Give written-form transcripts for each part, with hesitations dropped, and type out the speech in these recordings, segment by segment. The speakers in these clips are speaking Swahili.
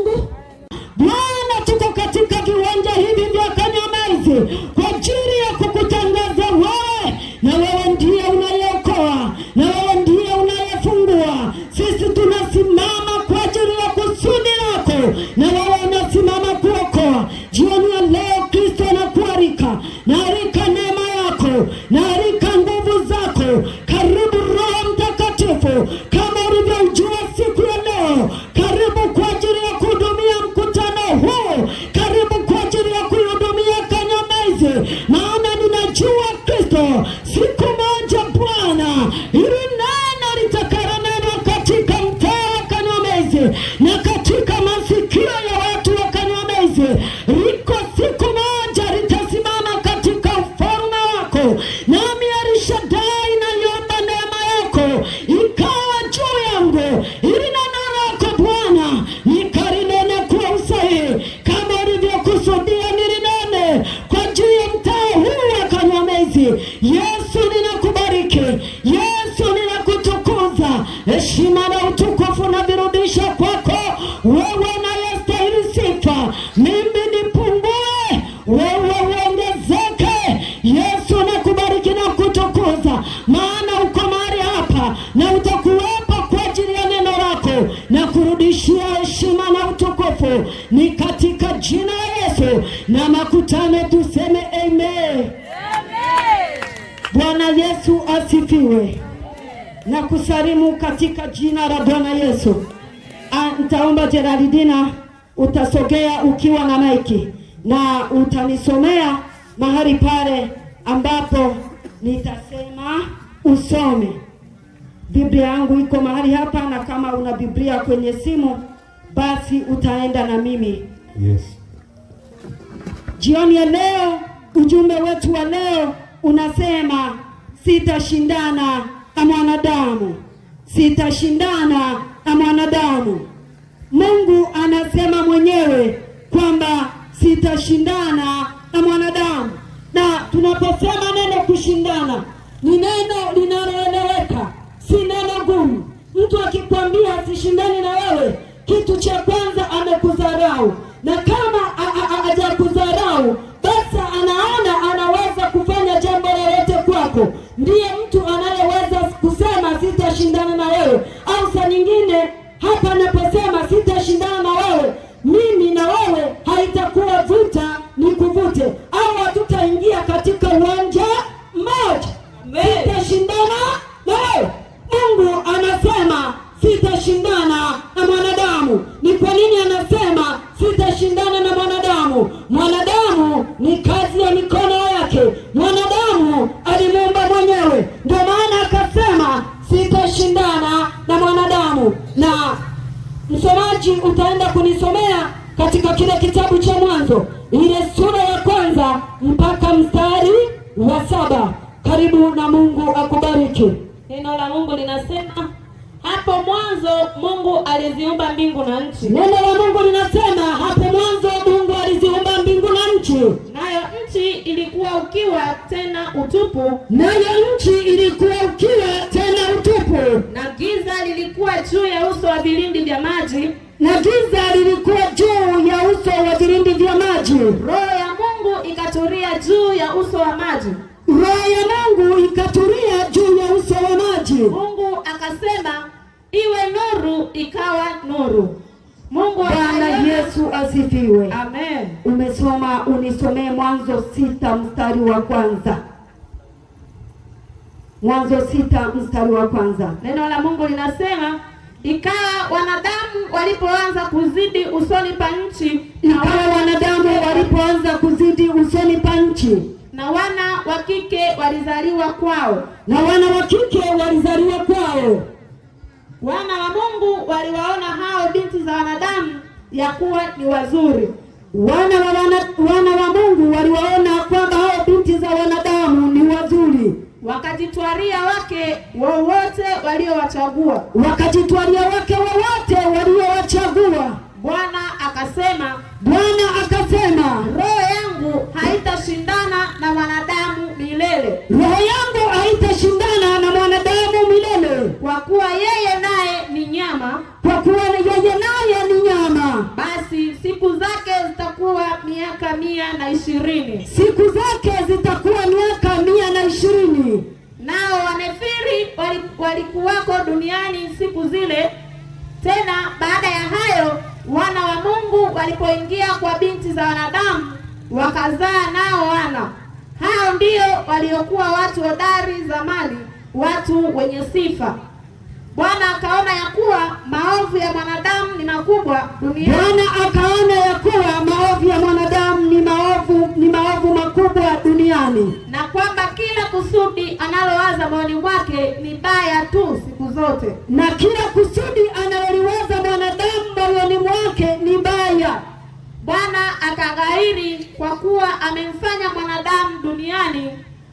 Mungu. Bwana, tuko katika viwanja hivi vya Kanyamezi kwa ajili ya kukutangaza wewe, na wewe ndiye unayeokoa, na wewe ndiye unayefungua. Sisi tunasimama kwa ajili ya kusudi lako, na wewe unasimama kuokoa. Jioni ya leo Kristo anakualika, naalika neema yako, naalika nguvu zako. Karibu Roho Mtakatifu, kama ulivyojua siku ya leo. Karibu kwa ajili ya kuhudumia mkutano huu, karibu kwa ajili ya kuhudumia Kanyamezi, maana ninajua Kristo, siku moja Bwana, ili neno litakaranenwa katika mtaa wa Kanyamezi na katika masikio ya watu wa Kanyamezi, liko siku moja litasimama katika ufalme wako. Nami Elishadai naliomba neema yako ikawa juu yangu, ili neno lako Bwana nikalinene kwa usahihi, kama ulivyokusudia nilinene kwa ajili ya mtaa huu wa Kanyamezi. Yesu, ninakubariki. Yesu, ninakutukuza. Heshima na utukufu na virudisha kwako. Wewe unayestahili sifa. Mimi nipungue, wewe uongezeke. Yesu, nakubariki na kutukuza, maana uko mahali hapa na utakuwepo kwa ajili ya neno lako, na kurudishia heshima na utukufu. Ni katika jina la Yesu na makutano tuseme amen. Bwana Yesu asifiwe. Na kusalimu katika jina la Bwana Yesu. Nitaomba Geraldina utasogea ukiwa na maiki, na utanisomea mahali pale ambapo nitasema usome. Biblia yangu iko mahali hapa, na kama una Biblia kwenye simu basi utaenda na mimi. Yes. Jioni ya leo, ujumbe wetu wa leo unasema sitashindana na mwanadamu. Sitashindana na mwanadamu. Mungu anasema mwenyewe kwamba sitashindana na mwanadamu. Na tunaposema neno kushindana, ni neno linaloeleweka, si neno gumu. Mtu akikwambia sishindani na wewe, kitu cha kwanza amekudharau. Na kama hajakudharau, basi anaona anaweza kufanya jambo lolote kwako. Ndiye mtu anayeweza kusema sitashindana na wewe. Au saa nyingine hapa anaposema sitashindana na wewe, mimi na wewe haitakuwa vuta ni kuvute, au hatutaingia katika uwanja mmoja. Sitashindana na wewe. Mungu anasema sitashindana na mwanadamu. Ni kwa nini anasema sitashindana na mwanadamu? Mwanadamu ni kazi ya mikono yake. Mwanadamu alimuumba mwenyewe, ndio maana akasema sitashindana na mwanadamu. Na msomaji utaenda kunisomea katika kile kitabu cha Mwanzo, ile sura ya 1 mpaka mstari wa 7. Karibu na Mungu akubariki. Neno la Mungu linasema, hapo mwanzo Mungu aliziumba mbingu na nchi. Neno la Mungu linasema hapo mwanzo Mungu aliziumba mbingu na nchi. Nayo nchi ilikuwa ukiwa tena utupu. Nayo nchi ilikuwa ukiwa tena utupu. Na giza lilikuwa juu ya uso wa vilindi vya maji. Na giza lilikuwa juu ya uso wa vilindi vya maji. Roho ya Mungu ikatulia juu ya uso wa maji. Roho ya Mungu ikatulia juu ya uso wa maji. Mungu akasema, iwe nuru, ikawa nuru. Mungu Bwana Yesu asifiwe. Amen. Umesoma, unisomee Mwanzo 6 mstari wa 1. Mwanzo 6 mstari wa 1. Neno la Mungu linasema, ikawa wanadamu walipoanza kuzidi usoni pa nchi, ikawa wanadamu walipoanza kuzidi usoni pa nchi, na wana wa kike walizaliwa kwao. Na wana wa kike walizaliwa kwao. Wana wa Mungu waliwaona hao binti za wanadamu ya kuwa ni wazuri. Wana wa Mungu waliwaona kwamba hao binti za wanadamu ni wazuri. Wakajitwalia wake wowote waliowachagua. Wakajitwalia wake wowote waliowachagua. Bwana akasema, roho yangu haitashindana na wanadamu milele. Roho yangu haitashindana na mwanadamu milele. Kwa kuwa yeye naye ni nyama. Kwa kuwa yeye naye ni nyama. Basi walipoingia kwa binti za wanadamu wakazaa nao wana. Hao ndio waliokuwa watu hodari zamani, watu wenye sifa. Bwana akaona ya kuwa maovu ya mwanadamu ni makubwa duniani. Bwana akaona ya kuwa maovu ya mwanadamu ni maovu makubwa duniani, na kwamba kila kusudi analowaza moyoni mwake ni baya tu siku zote. Na kila kusudi analoliwaza mwanadamu moyoni mwake ni baya. Bwana akaghairi kwa kuwa amemfanya mwanadamu duniani,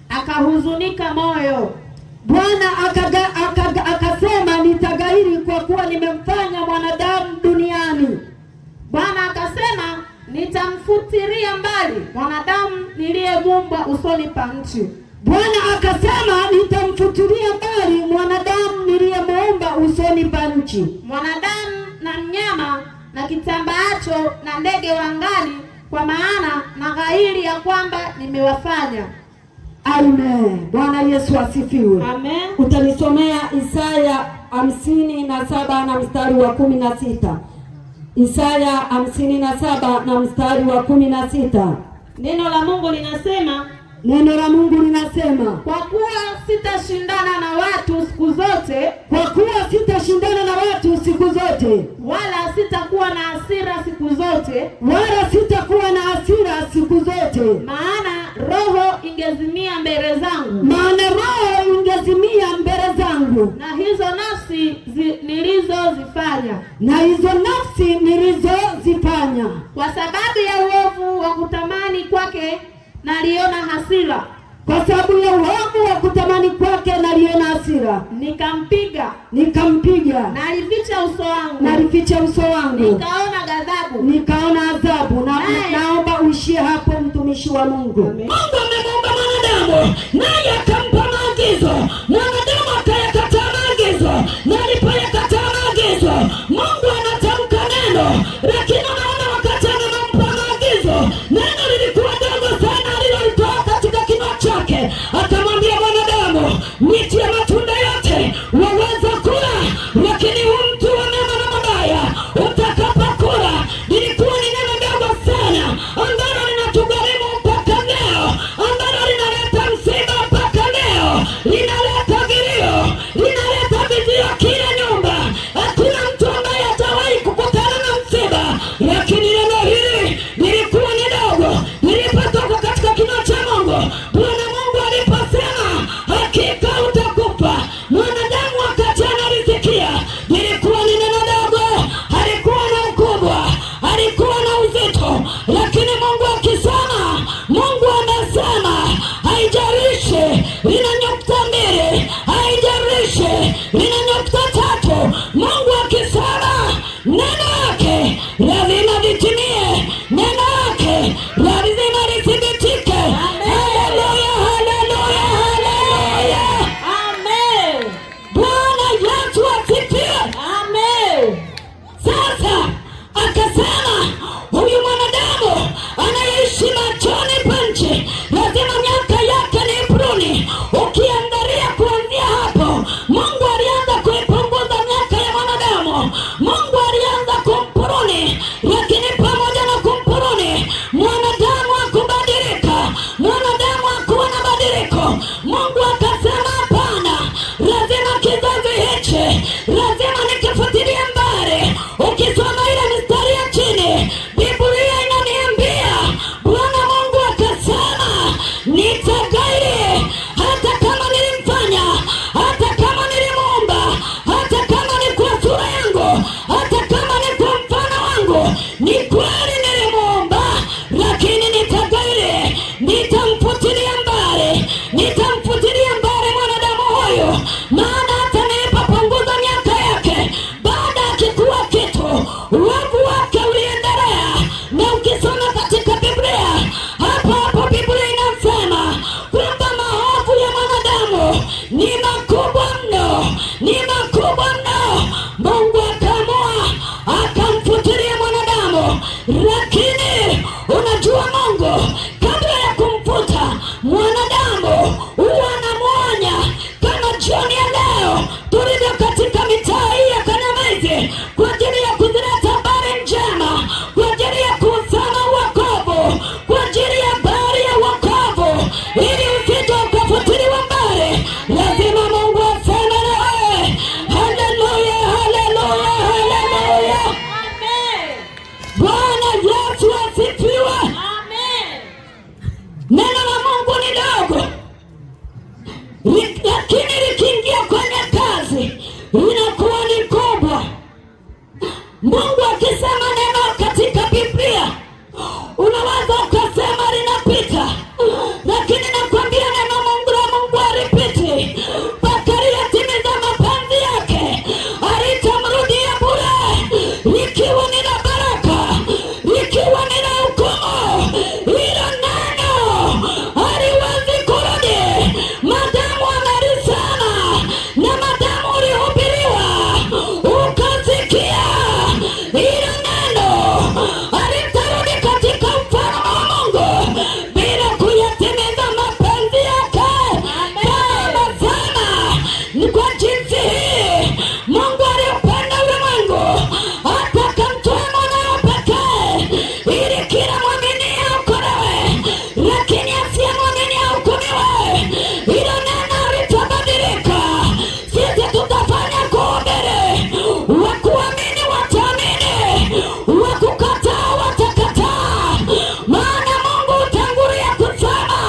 akahuzunika moyo. Bwana akasema, nitaghairi kwa kuwa nimemfanya mwanadamu duniani. Bwana akasema, nitamfutilia mbali mwanadamu niliyemuumba usoni pa nchi. Bwana akasema, nitamfutilia mbali mwanadamu niliyemuumba usoni pa nchi. Mwanadamu na mnyama na kitambaacho na ndege wa angani, kwa maana na ghairi ya kwamba nimewafanya. Amen. Bwana Yesu asifiwe. Amen. Utanisomea Isaya 57 na mstari wa 16. Isaya 57 na mstari wa 16. Neno la Mungu linasema, kwa kuwa sitashindana na watu siku zote, wala sitakuwa na hasira siku zote, maana roho ingezimia mbele zangu, na hizo nafsi nilizozifanya, kwa sababu ya uovu wa kutamani kwake naliona hasira. Kwa sababu ya uovu wa kutamani kwake naliona hasira. Nikampiga. Nalificha uso wangu. Nikaona adhabu. Naomba uishie hapo, mtumishi wa Mungu. Amen. Mungu amemuumba mwanadamu, naye akampa maagizo. Mwanadamu akayakataa maagizo, na alipoyakataa maagizo, Mungu anatamka neno, lakini unaona wakati anampa maagizo, neno lilikuwa dogo sana aliloitoa katika kinywa chake. Akamwambia mwanadamu, miti ya matunda yote waweza kula, lakini mti wa mema na mabaya utakapokula. Lilikuwa ni neno dogo sana ambalo linatugharimu mpaka leo, ambalo linaleta msiba mpaka leo, linaleta vilio, linaleta vizio kila nyumba. Hakuna mtu ambaye atawahi kukutana na msiba, lakini neno hili lilikuwa ni dogo. Lilipotoka katika kinywa cha Mungu, Bwana Mungu aliposema, hakika utakufa, mwanadamu wakati analisikia, lilikuwa ni neno dogo, halikuwa na ukubwa, halikuwa na uzito, lakini Mungu akisema, Mungu anasema, haijalishi lina nukta mbili, haijalishi lina nukta tatu, Mungu akisema, neno lake lazima litimie, neno lake lazima lithibitike. Haleluya, haleluya, haleluya. Amen. Bwana Yesu asifiwe. Amen. Sasa akasema, huyu mwanadamu anayeishi machoni pa nchi, lazima miaka yake ni pruni. Ukiangalia kuanzia hapo, Mungu alianza kuipunguza miaka ya mwanadamu. Mungu alianza kumpuruni, lakini pamoja na kumpuruni, mwanadamu hakubadilika, mwanadamu hakuwa na badiliko. Mungu akasema, hapana, lazima kizazi hichi, lazima nikifutilie mbali. Ukisoma ile mistari ya chini, Biblia inaniambia Bwana Mungu akasema, nitaghairi hata kama nilimfanya, hata kama nilimuumba, hata kama ni kwa sura yangu, hata kama ni kwa mfano wangu. Ni kweli nilimuumba, lakini nitaghairi, nitamfutilia mbali, mwanadamu huyu, maana hata nilipopunguza miaka yake, baada akikuwa kitu, uovu wake uliendelea. Na ukisoma katika Biblia, hapo Biblia inasema kwamba maovu ya mwanadamu ni makubwa mno, Mungu akaamua akamfutilia mwanadamu. Lakini unajua Mungu kabla ya kumfuta mwanadamu huwa anamwonya, kama jioni ya leo tulivyo katika mitaa hii ya Kanyamaizi, kwa ajili ya kuzileta habari njema, kwa ajili ya kila mwamini aokolewe, lakini asiyemwamini ahukumiwe. Hilo neno litabadilika. Sisi tutafanya kuhubiri, wakuamini wataamini, wakukataa watakataa. Maana Mungu hutangulia kusema,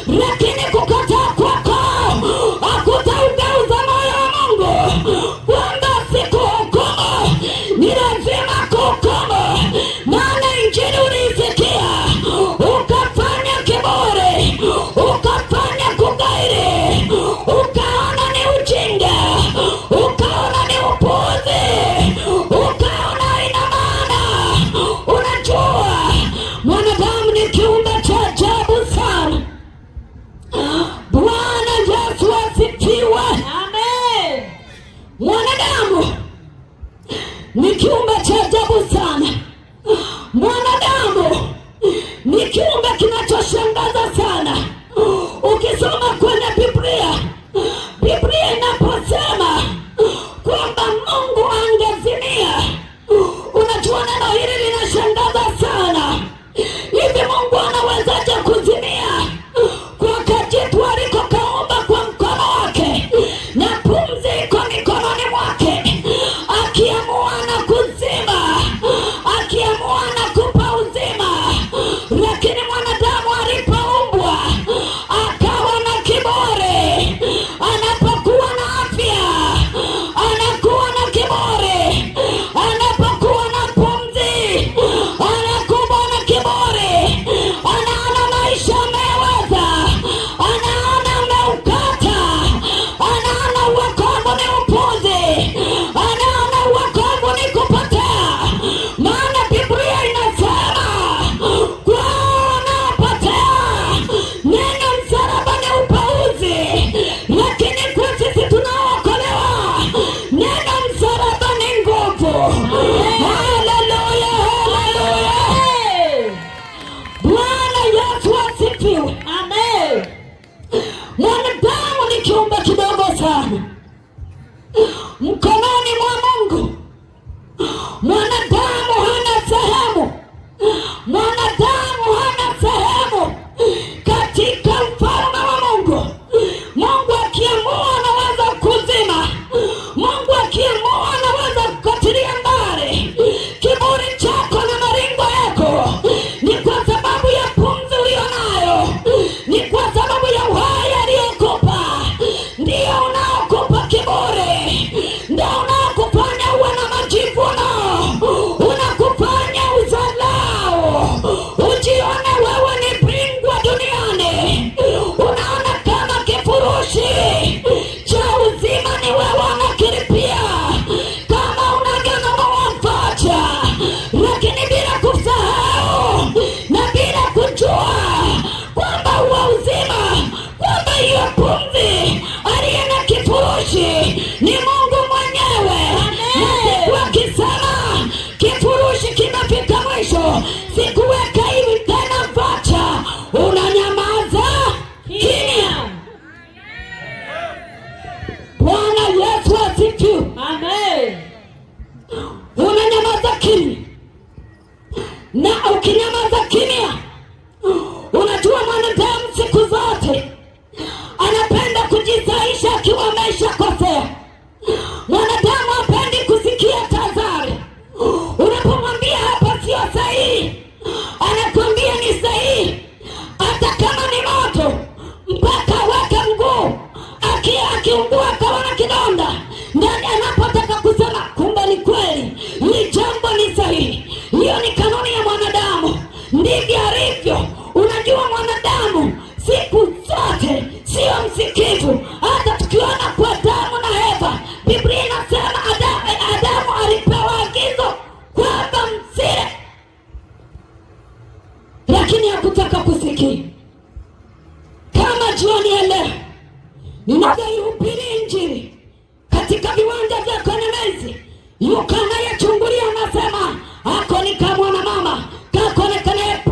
lakini kukataa kwako hakutaugeuza moyo wa Mungu kwamba sikuhukumu. Ni lazima kuhukumu, maana injili uliisikia ukafanya kiburi, ukafanya kugairi, ukaona ni ujinga, ukaona ni upuzi, ukaona ina maana. Unajua mwanadamu ni kiumbe cha ajabu sana. Bwana Yesu asifiwe. Amen. Mwanadamu ni kiumbe cha ajabu sana. Mwanadamu ni kiumbe kinachoshangaza sana. Ukisoma kwenye Biblia inaposema kwamba Mungu angezimia, unajua neno hili linashangaza sana. Hivi Mungu anawezaje kuzimia kwa kajitu alikokaumba kwa mkono wake na pumzi iko mikononi mwake? Akiamua na kuzima, akiamua na kupa uzima. Lakini mwanadamu alipoumbwa akawa na kiburi. Anapokuwa na afya anakuwa na kiburi, anapokuwa na pumzi anakuwa na kiburi. Anaona maisha ameweza, anaona ameukata, anaona wokovu ni upuzi, anaona wokovu ni kupotea. Maana Biblia inasema kwa wanaopotea neno msalaba ni upuzi, lakini kwa sisi tunaokolewa neno msalaba ni nguvu. Haleluya, haleluya. Bwana Yesu asifiwe. Amen. Mwanadamu ni kiumbe kidogo sana mkononi mwa Mungu. Mwanadamu hana sehemu, mwanadamu hana sehemu katika ufalme wa Mungu. Mungu akiamua anaweza kuzima, Mungu akiamua anaweza kukatilia mbali kiburi chako na maringo yako. Ni kwa sababu ya pumzi ulionayo, ni kwa sababu ya uhai aliyokupa, ndio unaokupa kiburi, ndio unaokufanya uwe na majivuno, unakufanya uzalao, ujione wewe ni bingwa duniani. Unaona kama kifurushi cha uzima ni wewe unakilipia, kama unaganoa mpacha, lakini bila kusahau na bila kujua kwamba huo uzima, kwamba hiyo pumzi aliye na kifurushi ni Mungu mwenyewe. Na siku akisema kifurushi kimefika mwisho, sikuweka hivi tena mpacha, unanyamaza kimya. Bwana Yesu asifiwe. Amen. Unanyamaza kimya, na ukinyamaza kimya, unajua mwanadamu siku zote anapenda kujisaisha akiwa ameshakosea. Mwanadamu hapendi kusikia tazari. Unapomwambia hapa sio sahihi, anakwambia ni sahihi, hata kama ni moto, mpaka aweke mguu. Akiungua akawa na kidonda ndani, anapotaka kusema kumbe ni kweli, ni jambo ni sahihi. Hiyo ni kanuni ya mwanadamu, ndivyo alivyo. Unajua mwanadamu siku zote sio msikivu. Hata tukiona kwa Adamu na Eva, Biblia inasema Adamu alipewa agizo kwamba msile, lakini hakutaka kusikia. Kama jioni ya leo ninayoihubiri injili katika viwanja vya Kanemezi, yuko anayechungulia anasema ako ni kama na mama kako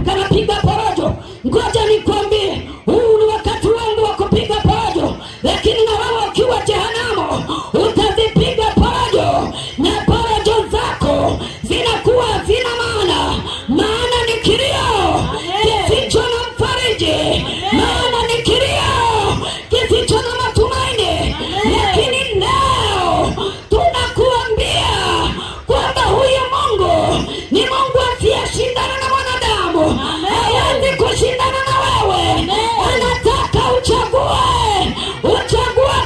kanapiga porojo. Ngoja nikwambie, huu ni wakati wangu wa kupiga porojo, lakini na wewe ukiwa jehanamu utazipiga porojo, na porojo zako zinakuwa zina maana ni kilio Mungu hawezi kushindana na wewe. Anataka uchague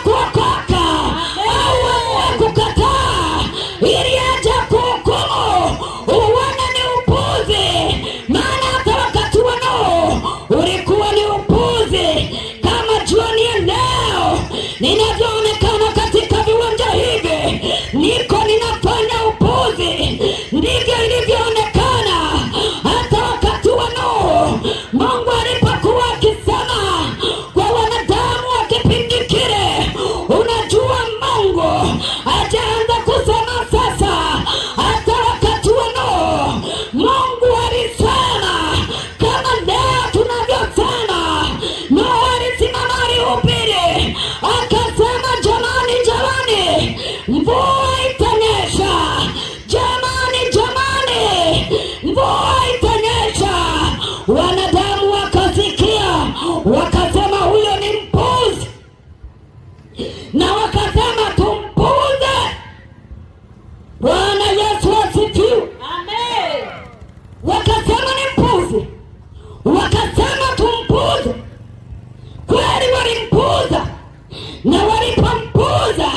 kuokoka au uamue kukataa ili aje kuhukumu. Uone ni upuzi, maana hata wakati wa Nuhu ulikuwa ni upuzi. Kama jioni ya leo ninavyoonekana katika viwanja hivi, niko ninafanya upuzi, ndivyo ilivyoonekana hata wakati wa Nuhu. Mungu alipokuwa akisema kwa wanadamu wa kipindi kile, unajua Mungu hajaanza kusema sasa. Hata wakati wa Nuhu Mungu alisema kama leo tunavyosema. Nuhu alisimama alihubiri akasema, jamani, mvua itanyesha. Jamani, mvua itanyesha. Wanadamu wakasikia, wakasema huyo ni mpuzi, na wakasema tumpuze. Bwana Yesu asifiwe. Amen. Wakasema ni mpuzi, wakasema tumpuze. Kweli walimpuza, na walipompuza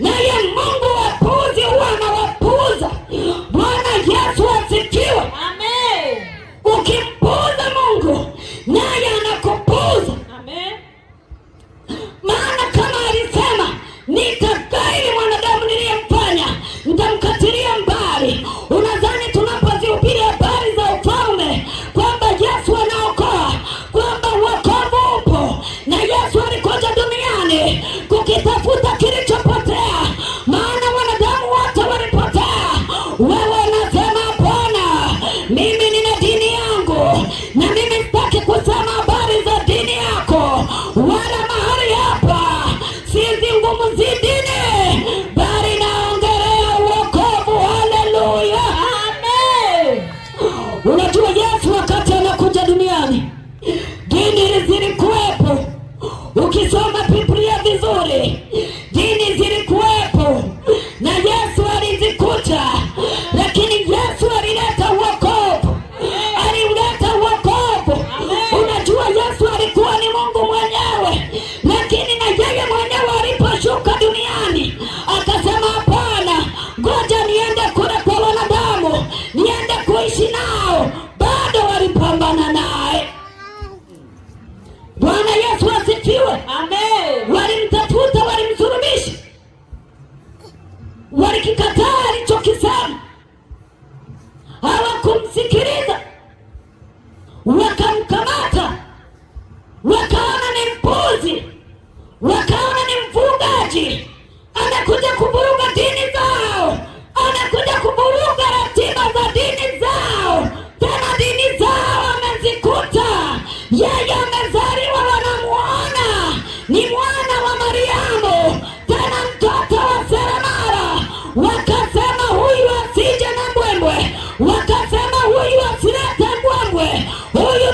naye Mungu wapuzi huwa anawapuza. Bwana Yesu asifiwe. Amen. Ukimpuza Mungu naye anakupuza. Amen. Maana kama alisema nitakaili mwanadamu niliyemfanya nitamkatilia mbali. Unadhani tunapozihubiri habari za ufalme kwamba Yesu anaokoa, kwamba wokovu upo na Yesu alikuja duniani kukitafuta kilichopotea, maana wanadamu wote walipotea. Wewe unasema hapana, mimi nina dini yangu na mimi sitaki kusema habari za dini yako, wala mahali hapa sizungumzi dini, bali naongelea wokovu. Haleluya. Amen. Unajua Yesu wakati anakuja duniani dini zilikuwepo. Ukisoma Biblia vizuri, dini zilikuwepo na Yesu alizikuta, lakini Yesu alileta wokovu. Alileta wokovu. Unajua Yesu alikuwa ni Mungu mwenyewe, lakini na yeye mwenyewe aliposhuka duniani akasema hapana, ngoja niende kule kwa wanadamu, niende kuishi nao. Bado walipambana naye. Bwana Yesu asifiwe. Amen. Walimtafuta, walimsulubisha, walikikataa alichokisema, hawakumsikiliza, wakamkamata, wakaona ni mpuzi, wakaona ni mvurugaji, anakuja kuvuruga dini zao, anakuja kuvuruga ratiba za dini zao. Tena dini zao amezikuta, yeye amezaliwa, wanamuona ni mwana wa Mariamu, tena mtoto wa seremala. Wakasema huyu asije na mbwembwe, wakasema huyu asilete mbwembwe, huyu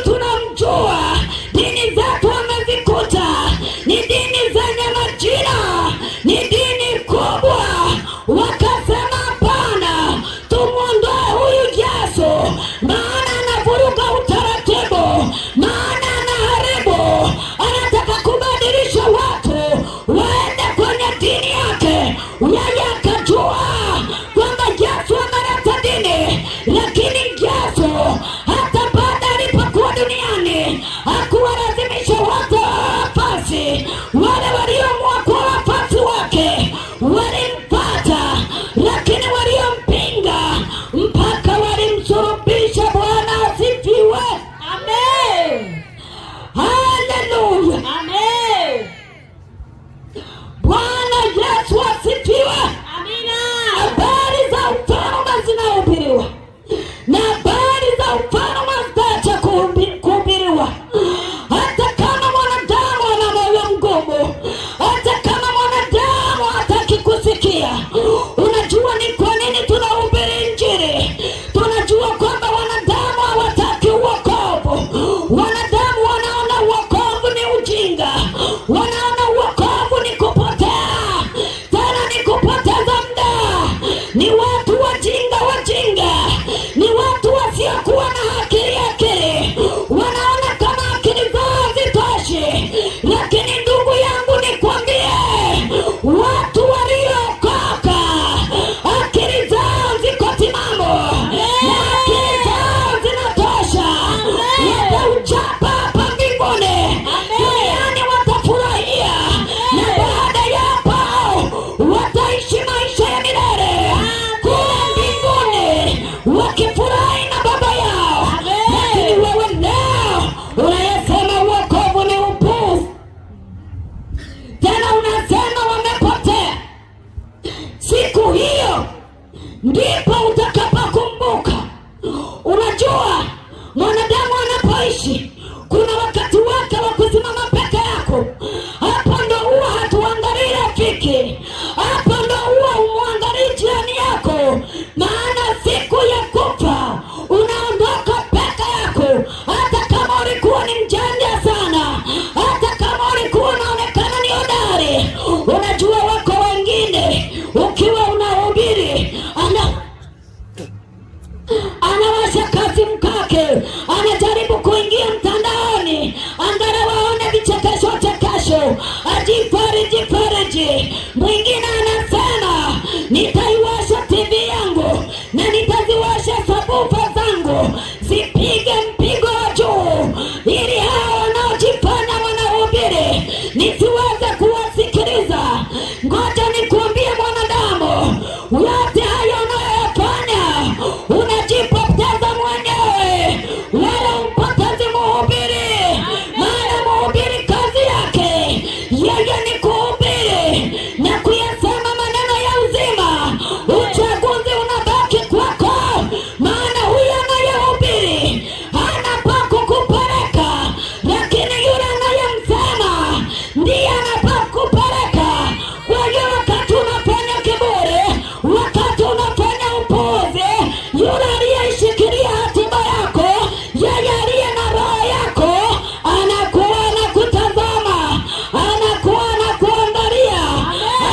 nipige mpigo wa juu ili hao wanaojifanya wanahubiri nisiweze kuwasikiliza. Ngoja nikuambie mwanadamu, yote hayo unayoyafanya unajipoteza mwenyewe, wala umpotezi mhubiri. Maana mhubiri kazi yake yeye ni kuhubiri na kuyasema maneno ya uzima. Uchaguzi unabaki kwako, maana huyo anayehubiri hana pa kukupeleka, lakini yule anayemsema ndiye anapa kupeleka. Kwa hiyo wakati unafanya kiburi, wakati unafanya upuzi, yule aliyeshikilia hatima yako, yeye aliye na roho yako, anakuwa anakutazama, anakuwa anakuangalia,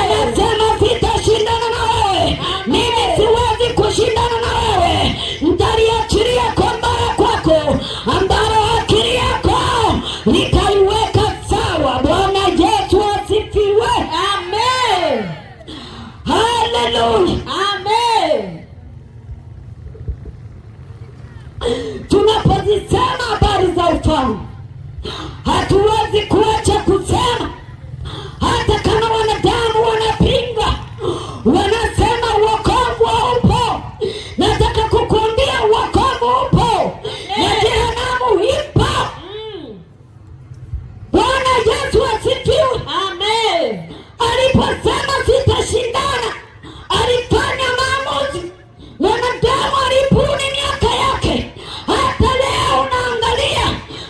anasema sitashindana na wewe, mimi siwezi kushindana na wewe, nitaliachilia kombaya kwako ambalo akili yako nitaiweka sawa. Bwana Yesu asifiwe. Amen. Haleluya. Amen. Tunapozisema habari za ufalme, hatuwezi kuacha kusema, hata kama wanadamu wanapinga, wanasema wokovu haupo. Nataka kukuambia wokovu upo na jehanamu ipo. Bwana Yesu asifiwe. Amen. Aliposema sitashindana, alifanya maamuzi. Mwanadamu alibuni miaka yake. Hata leo unaangalia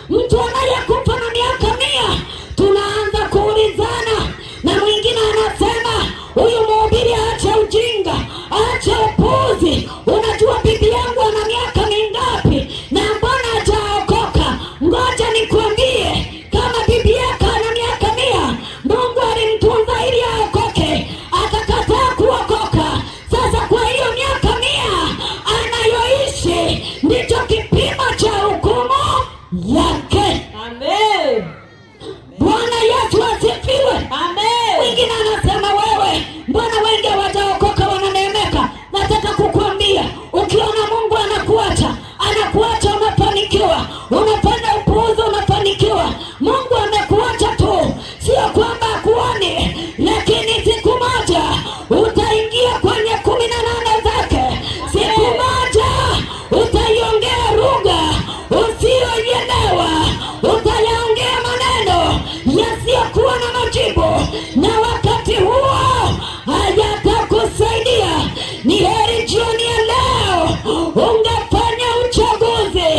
mtu anayekufa na miaka 100, tunaanza kuulizana, na mwingine anasema huyu mhubiri aache ujinga, aache upuzi. Unajua bibi yangu ana miaka mingapi na mbona hajaokoka? Ngoja nikuambie, kama bibi yako ana miaka 100, Mungu alimtunza ili aokoke, akakataa kuokoka. Sasa kwa hiyo miaka 100 anayoishi ndicho kipimo cha hukumu yake. Amen. Bwana Yesu asifiwe. Amen. Mwingine anasema wewe, mbona wengi hawajaokoka wananeemeka? Nataka kukuambia, ukiona Mungu anakuacha unafanikiwa, unafanya upuuzi unafanikiwa. Mungu amekuacha tu, sio kwamba akuone, lakini siku moja utaingia kwenye 18 zake. Siku moja utaiongea lugha usiyoielewa, utayaongea maneno yasiyokuwa na majibu, na wakati huo hayatakusaidia. Ni heri jioni ya leo ungefanya uchaguzi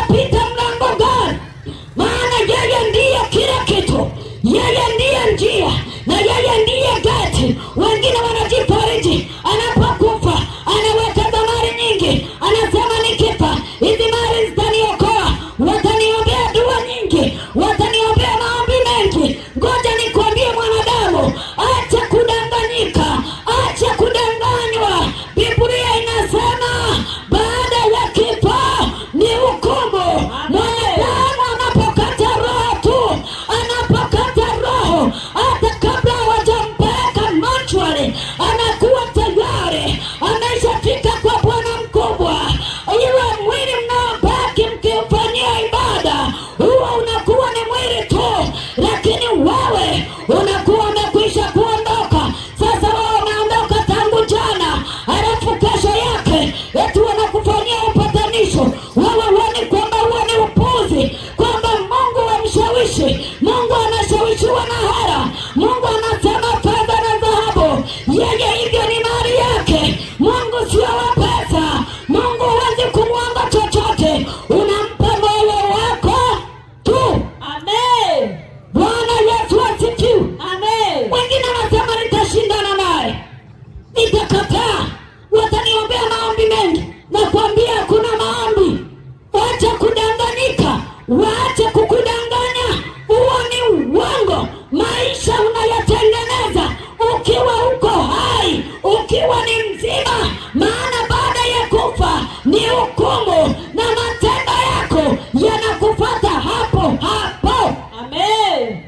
utapita mlango gani? Maana yeye ndiye kila kitu, yeye ndiye njia na yeye ndiye gati. Wengine wanajifariji anapokufa, anaweka dhamari nyingi, anasema nikifa hizi mali zitaniokoa, wataniombea dua nyingi, wataniombea maombi mengi. Ngoja nikwambie mwanadamu, acha kudanganyika, acha kudanganywa. Biblia inasema baada ya kifo ni hukumu. Mwanadamu anapokata roho tu, anapokata roho, hata kabla hawajampeleka mochwari, anakuwa tayari ameshafika kwa Bwana mkubwa. Ile mwili mnaobaki mkifanyia ibada, huo unakuwa ni mwili tu, lakini wewe unakuwa umekwisha kuondoka. Sasa wewe umeondoka tangu jana, halafu kesho yake eti wanakufanyia upatanisho. Wewe huoni kwamba huo ni upuzi, kwamba Mungu wamshawishi? Mungu anashawishiwa na hela. Mungu anasema fedha na dhahabu, yeye hivyo ni mali yake. Mungu sio wa pesa. Mungu huwezi kumwomba chochote, unampa moyo wako tu. Amen. Bwana Yesu asifiwe. Amen. Wengine wanasema nitashindana naye, nitakataa, wataniombea maombi mengi. Na kuambia hakuna maombi. Wacha kudanganyika, waache kukudanganya. Huo ni uongo. Maisha unayatengeneza ukiwa uko hai, ukiwa ni mzima. Maana baada ya kufa ni hukumu, na matendo yako yanakufuata hapo hapo. Amen.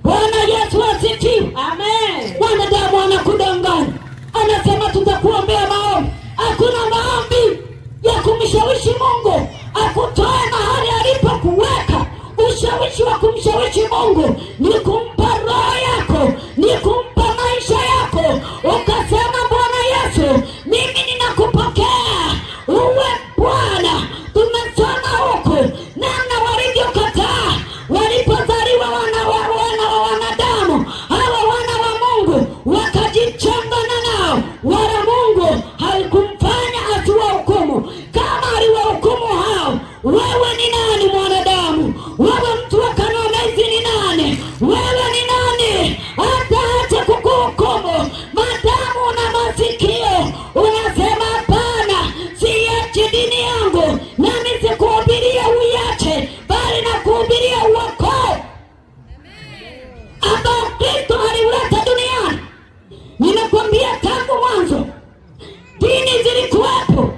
Bwana Yesu asifiwe. Amen. Wanadamu anakudanganya, anasema tutakuombea maombi. Hakuna maombi ya kumshawishi Mungu akutoe mahali alipokuweka. Ushawishi wa kumshawishi Mungu ni kumpa roho yako, ni kumpa maisha yako. Ukasema Bwana Yesu, mimi ninakupokea uwe Bwana. Tumesoma huku namna walivyokataa walipozaliwa wana wa wanadamu. Hawa wana wa Mungu wakajichangana nao, wala Mungu haikumfanya asiwahukumu kama aliwahukumu hao. Wewe ni nani mwanadamu? Wewe mtu wa Kanamezi ni nani? Wewe ni nani hata acha kukuhukumu? Madamu na masikio unasema hapana, siachi dini yangu, nami sikuhubiria uiache, bali na kuhubiria uokovu ambao Kristo aliuleta duniani. Nimekwambia tangu mwanzo dini zilikuwepo,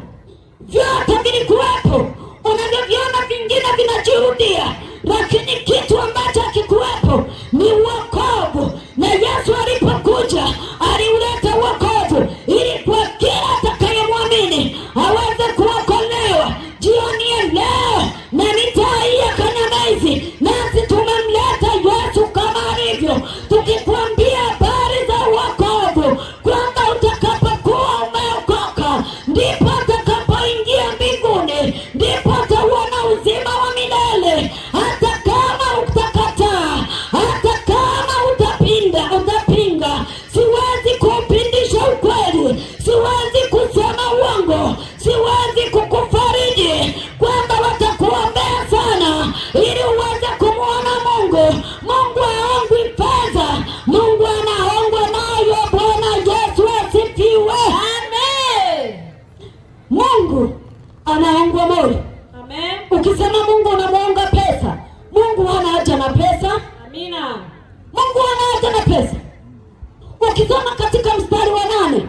vyote vilikuwepo. Unavyoviona vingine vinajirudia, lakini kitu ambacho hakikuwepo ni uokovu. Na Yesu alipokuja aliuleta uokovu ili kwa kila atakayemwamini aweze kuokolewa. Jioni ya leo na mitaa hii ya Kanamezi, nasi tumemleta Yesu kama alivyo, tukikwambia habari za uokovu, kwamba utakapokuwa umeokoka ndipo utakapoingia mbinguni, ndipo utauona uzima wa milele. Hata kama utakataa, hata kama utapinga, siwezi kupindisha ukweli, siwezi kusema uongo, siwezi kukufariji kwamba watakuombea sana ili uweze kumwona Mungu. Mungu haongwi fedha, Mungu anaongwa nayo. Bwana Yesu asifiwe. Amen. Mungu anaongwa moyo. Amen. Ukisema Mungu unamuonga pesa, Mungu hana haja na pesa. Amina. Mungu hana haja na pesa. Ukisoma katika mstari wa 8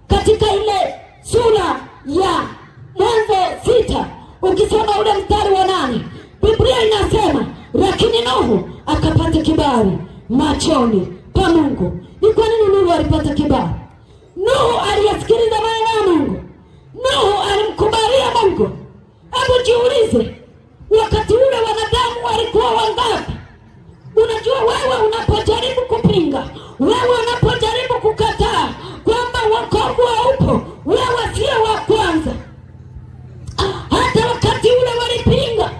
katika ile sura ya Mwanzo 6, ukisoma ule mstari wa 8, Biblia inasema lakini Nuhu akapata kibali machoni pa Mungu. Ni kwa nini Nuhu alipata kibali? Nuhu aliyasikiliza maneno ya Mungu. Nuhu alimkubalia Mungu. Hebu jiulize, wakati ule wanadamu walikuwa wangapi? Unajua, wewe unapojaribu kupinga, wewe unapojaribu kukataa kwamba wokovu haupo, wewe sio wa kwanza. Hata wakati ule walipinga,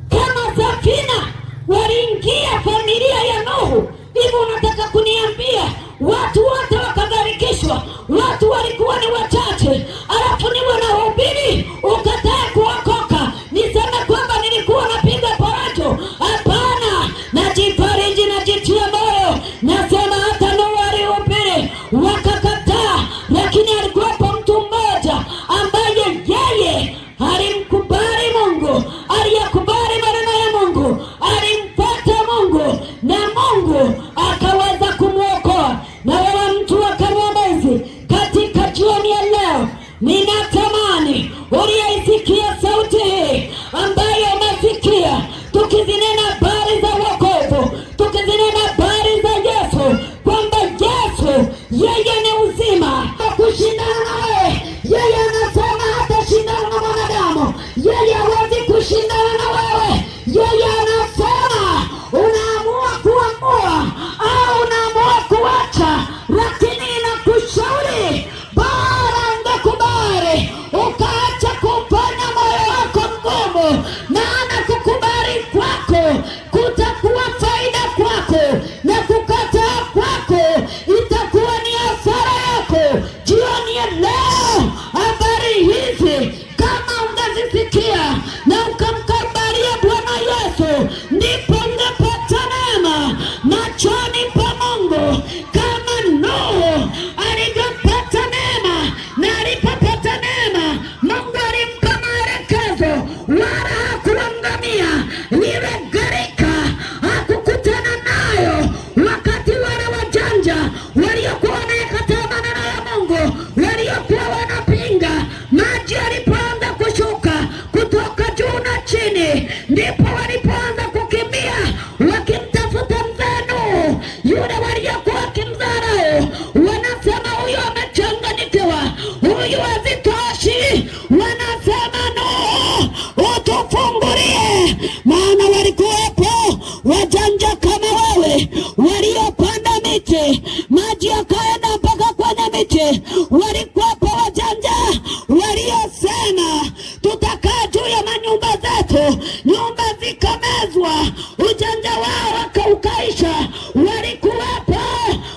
kama safina waliingia familia ya Nuhu. Hivyo unataka kuniambia watu wote wakagharikishwa, watu walikuwa ni wachache, alafu niwe nahubiri ukatae kuokoka, niseme kwamba kushindana na wewe. Yeye anasema unaamua kuamua au unaamua kuacha, lakini inakushauri bora ungekubali ukaacha kufanya moyo wako mgumu, maana kukubali kwako kutakuwa faida kwako na kukataa kwako itakuwa ni hasara yako. Jioni ya leo habari hizi kama ungezisikia na ukamkubalia Bwana Yesu, ndipo ungepata neema machoni pa Mungu kama Nuhu alivyopata neema. Na alipopata neema, Mungu alimpa maelekezo, wala hakuangamia. Ile gharika hakukutana nayo wakati wale wajanja waliokuwa wanayakataa maneno ya Mungu, waliokuwa wanapinga. Maji yalipoanza kushuka kutoka juu na chini, ndipo walipoanza kukimbia wakimtafuta mzee Nuhu. Yule waliokuwa wakimdharau wanasema huyu amechanganyikiwa, huyu hazitoshi. Wanasema Nuhu, utufungulie. Maana walikuwepo wajanja kama wewe waliopanda miti, maji yakaenda mpaka kwenye miti. Walikuwepo wajanja waliosema tutakaa juu ya manyumba zetu, nyumba zikamezwa, ujanja wao wakaukaisha. Walikuwepo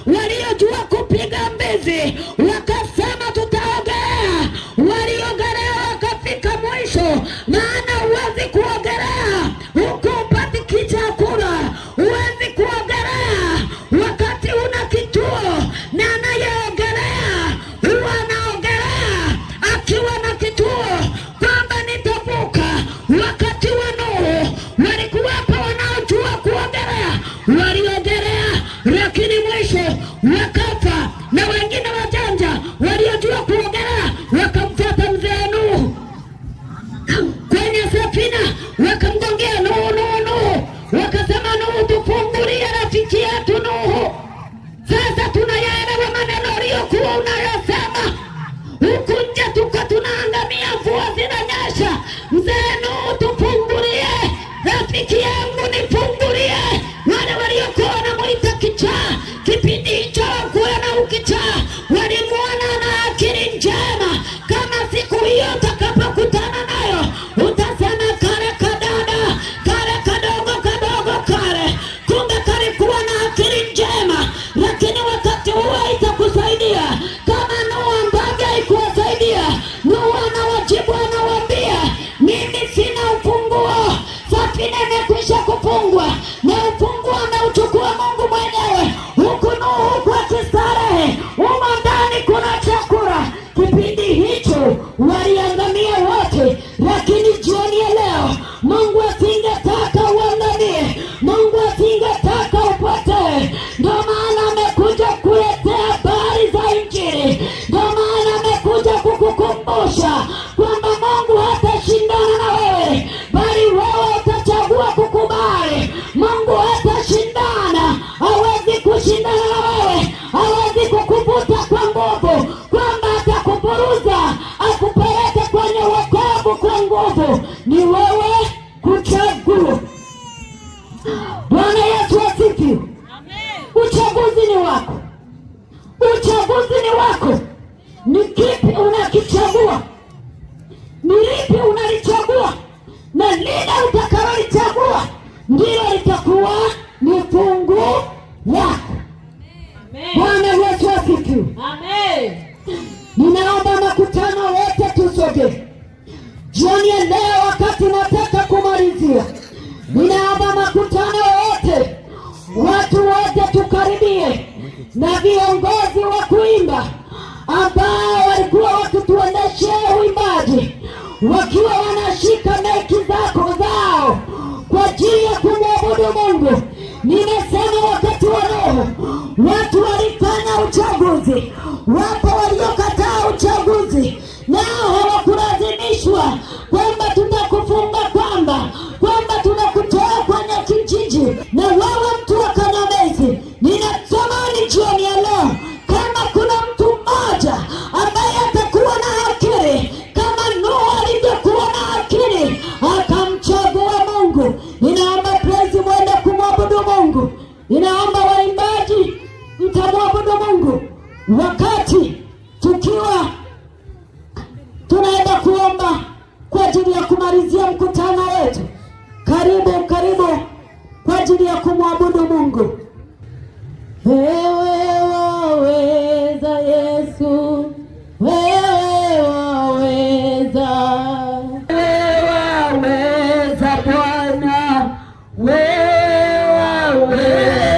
waliojua kupiga mbizi, wakasema tutaogelea. Waliogelea wakafika mwisho, maana huwezi kuogelea huku upati kichakula, huwezi kuogelea wakati una kituo. Na anayeogelea huwa anaogelea akiwa na kituo kwamba nitavuka. Wakati wa Nuhu walikuwepo wanaojua kuogelea, waliogelea lakini mwisho wakafa. Na wengine wajanja waliojua kuogelea wakamfuata mzee Nuhu kwenye safina, wakamgongea Nuhu, Nuhu, Nuhu, wakasema Nuhu, tufungulie rafiki yetu Nuhu. Sasa tunayaelewa maneno aliyokuwa unayosema. Huku nje tuko tunaangamia, mvua zinanyesha. Mzee Nuhu, tufungulie, rafiki yangu nifungulie. Wale waliokuwa wanamuita kichaa kipindi hicho kuwa na ukichaa walimuona na akili njema. Kama siku hiyo utakapokutana nayo utasema kale kadada, kale kadogo kadogo kale, kumbe kalikuwa na akili njema. Lakini wakati huo itakusaidia kama Nuhu ambavyo haikuwasaidia. Nuhu anawajibu, anawaambia mimi sina ufunguo, safina imekwisha kufungwa na ufunguo ameuchukua Mungu mwenyewe. Huku Nuhu huku akistarehe, humo ndani kuna chakula. Kipindi hicho waliangamia wote, lakini jioni ya leo Mungu asingetaka uangamie, Mungu asingetaka upotee. Ndio maana amekuja kuletea habari za Injili. Ndio maana amekuja kukukumbusha kwamba Mungu hatashindana na wewe, bali wewe utachagua kukubali. Mungu hatashindana, hawezi kushindana na wewe, hawezi kukuvuta kwa nguvu kwamba atakuburuza akupeleke kwenye wokovu kwa nguvu. Ni wewe kuchagua. Bwana Yesu asifiwe. Uchaguzi ni wako, uchaguzi ni wako. Ni kipi unakichagua? Ni lipi unalichagua? Na lile utakalolichagua ndilo litakuwa ni fungu lako. Bwana Yesu asifiwe. Amen. Ninaomba makutano wote tusogee jioni ya leo. Wakati nataka kumalizia, ninaomba makutano wote, watu wote tukaribie, na viongozi wa kuimba ambao walikuwa wakituendeshea uimbaji wakiwa wanashika maiki zao kwa ajili ya kumwabudu Mungu. Nimesema wakati wa Nuhu watu walifanya uchaguzi. Wapo waliokataa uchaguzi, nao hawakulazimishwa kwamba tutakufunga, kwamba tunakutoa kwenye kijiji. Na wewe mtu wa Kanyamezi, ninatamani jioni ya leo kama kuna mtu mmoja ambaye atakuwa na akili kama Nuhu alivyokuwa na akili kumalizia mkutano wetu. Karibu kwa ajili ya kumwabudu Mungu. Wewe waweza Yesu, wewe waweza, wewe waweza Bwana, wewe waweza,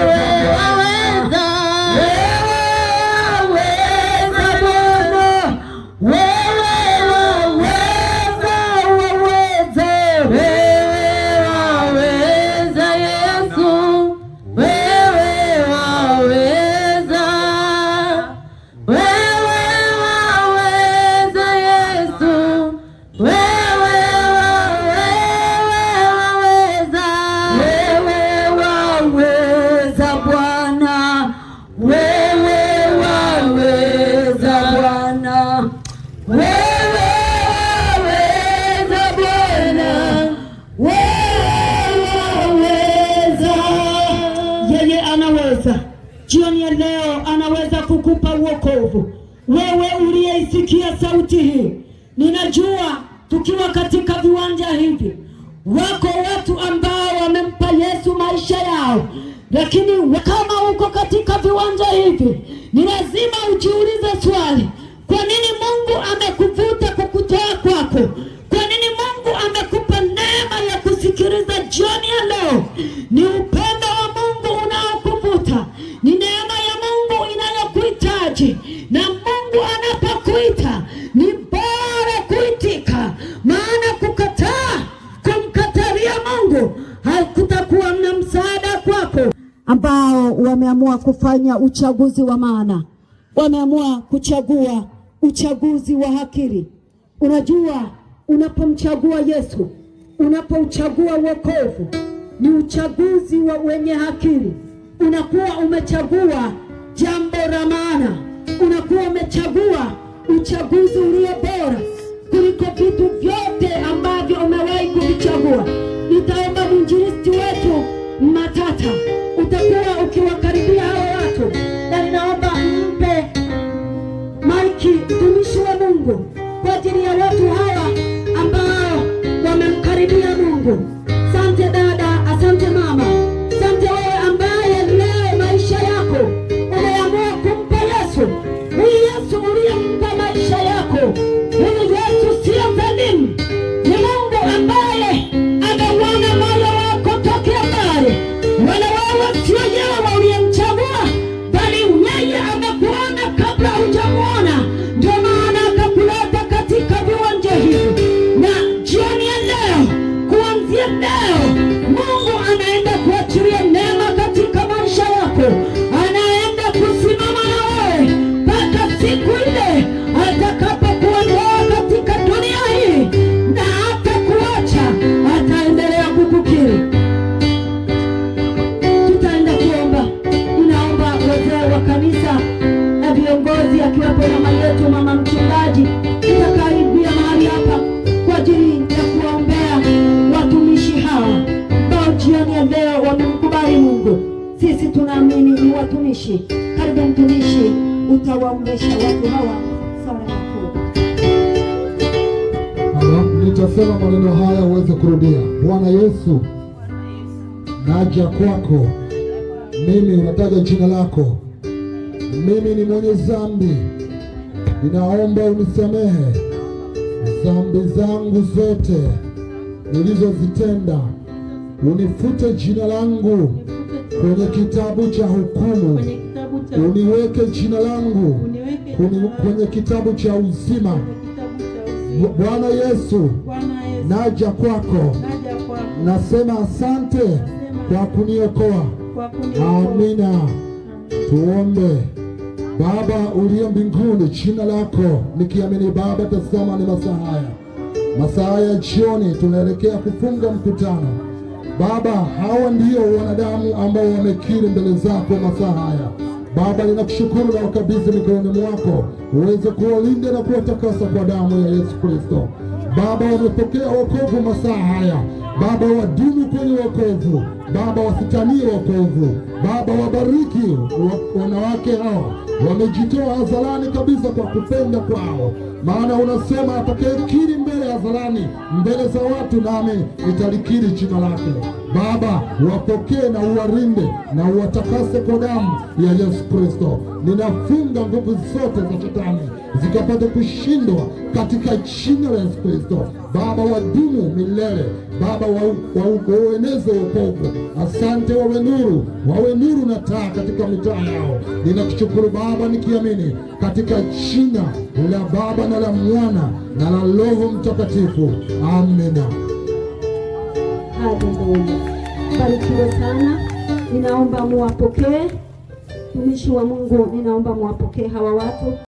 Jioni ya leo anaweza kukupa wokovu. Wewe uliyeisikia sauti hii, ninajua tukiwa katika viwanja hivi wako watu ambao wamempa Yesu maisha yao, lakini kama uko katika viwanja hivi, ni lazima ujiulize swali: kwa nini Mungu amekuvuta kukutoa kwako? Kwa nini Mungu amekupa neema ya kusikiliza jioni ya leo? Ni upendo wa Mungu unaokuvuta, ni neema ya Mungu inayokuhitaji, na Mungu anapokuita ni bora kuitika, maana kukataa, kumkatalia Mungu hakutakuwa na msaada kwako. Ambao wameamua kufanya uchaguzi wa maana, wameamua kuchagua uchaguzi wa akili. Unajua, unapomchagua Yesu, unapouchagua wokovu, ni uchaguzi wa wenye akili. Unakuwa umechagua jambo la maana, unakuwa umechagua uchaguzi ulio bora kuliko vitu vyote ambavyo umewahi kuvichagua. Nitaomba mwinjilisti wetu Matata, utakuwa ukiwakaribia hao watu, na ninaomba mpe maiki mtumishi wa Mungu kwa ajili ya watu hawa ambao wamemkaribia Mungu. Asante dada, asante mama, asante wewe ambaye leo maisha yako umeamua kumpa Yesu. Huyu Yesu uliyempa maisha yako, huyu Yesu sio dhalimu, ni Mungu ambaye ameuona moyo wako tokea mbali. Wala wewe sio yeye uliyemchagua, bali yeye amekuona kabla hujamuona, ndio maana akakuleta katika viwanja hivi. Na jioni ya leo, kuanzia leo, Mungu anaenda kuachilia neema katika maisha yako. Anaenda kusimama na wewe mpaka siku ile atakapokuondoa katika dunia hii, na hatakuacha, ataendelea kukukiri. Tutaenda kuomba. Ninaomba wazee wa kanisa na viongozi, akiwapo mama yetu, mama mchungaji, tutakaribia mahali hapa kwa ajili ya kuombea watumishi hawa ambao jioni ya leo wamemkubali Mungu. Sisi tunaamini ni watumishi. Karibu mtumishi, utawaombesha watu hawa sala ya toba. Nitasema maneno haya uweze kurudia. Bwana Yesu, naja kwako. Mimi unataja jina lako. Mimi ni mwenye dhambi, ninaomba unisamehe dhambi zangu zote nilizozitenda. Unifute jina langu kwenye kitabu cha hukumu, uniweke jina langu kwenye kitabu cha uzima. Bwana Yesu, naja kwako, nasema asante kwa kuniokoa. Amina. Tuombe. Baba uliye mbinguni, jina lako nikiamini Baba, tasema ni masaa haya jioni tunaelekea kufunga mkutano. Baba, hawa ndio wanadamu ambao wamekiri mbele zako masaa haya. Baba, ninakushukuru na ukabidhi mikononi mwako, uweze kuwalinda na kuwatakasa kwa damu ya Yesu Kristo. Baba, wamepokea wokovu masaa haya. Baba, wadumu kwenye wokovu. Baba, wasitanie wokovu. Baba, wabariki wanawake hao, wamejitoa hadharani kabisa kwa kupenda kwao. maana unasema atakayekiri mbele ya hadharani, mbele za watu, nami nitalikiri jina lake. Baba, wapokee na uwarinde na uwatakase kwa damu ya Yesu Kristo. Ninafunga nguvu zote za shetani zikapate kushindwa katika jina la Yesu Kristo. Baba, wadumu milele. Baba, waueneze wokovu. Asante, wawe nuru na taa katika mitaa yao. Ninakushukuru Baba, nikiamini katika jina la Baba na la Mwana na la Roho Mtakatifu. Amina. Haleluya. Barikiwe sana. Ninaomba muwapokee, tumishi wa Mungu, ninaomba muwapokee hawa watu.